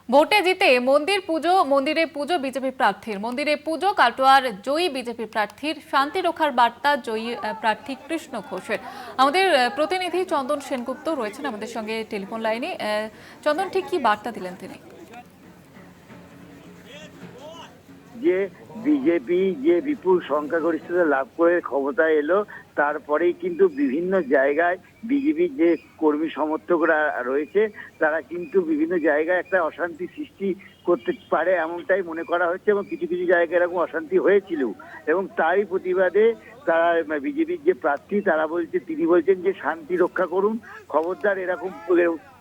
ভোটে জিতে মন্দিরে পুজো বিজেপি প্রার্থীর। মন্দিরে পুজো কাটোয়ার জয়ী বিজেপি প্রার্থীর। শান্তি রক্ষার বার্তা জয়ী প্রার্থী কৃষ্ণ ঘোষের। আমাদের প্রতিনিধি চন্দন সেনগুপ্ত রয়েছেন আমাদের সঙ্গে টেলিফোন লাইনে। চন্দন, ঠিক কি বার্তা দিলেন তিনি? যে বিজেপি যে বিপুল সংখ্যাগরিষ্ঠতা লাভ করে ক্ষমতায় এলো, তারপরেই কিন্তু বিভিন্ন জায়গায় বিজেপির যে কর্মী সমর্থকরা রয়েছে তারা কিন্তু বিভিন্ন জায়গায় একটা অশান্তি সৃষ্টি করতে পারে এমনটাই মনে করা হচ্ছে, এবং কিছু কিছু জায়গায় এরকম অশান্তি হয়েছিল। এবং তারই প্রতিবাদে তারা বিজেপির যে প্রার্থী তিনি বলছেন যে শান্তি রক্ষা করুন, খবরদার এরকম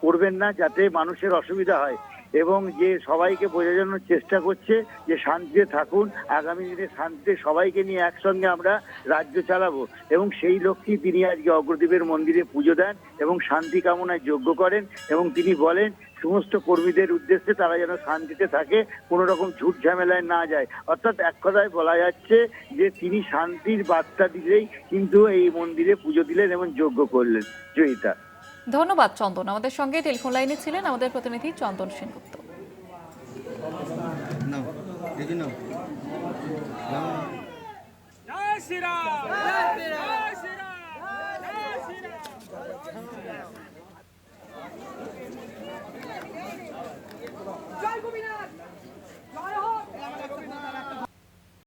করবেন না যাতে মানুষের অসুবিধা হয়, এবং যে সবাইকে বোঝানোর চেষ্টা করছে যে শান্তিতে থাকুন, আগামী দিনে শান্তিতে সবাইকে নিয়ে একসঙ্গে আমরা রাজ্য চালাবো। এবং সেই লক্ষ্যেই তিনি আজকে অগ্রদ্বীপের মন্দিরে পুজো দেন এবং শান্তি কামনায় যজ্ঞ করেন, এবং তিনি বলেন সমস্ত কর্মীদের উদ্দেশ্যে তারা যেন শান্তিতে থাকে, কোনো রকম ঝুট ঝামেলায় না যায়। অর্থাৎ এক কথায় বলা যাচ্ছে যে তিনি শান্তির বার্তা দিলেই কিন্তু এই মন্দিরে পুজো দিলেন এবং যজ্ঞ করলেন। জয়িতা। ধন্যবাদ চন্দন। আমাদের সঙ্গে টেলিফোন লাইনে ছিলেন আমাদের প্রতিনিধি চন্দন সেনগুপ্ত।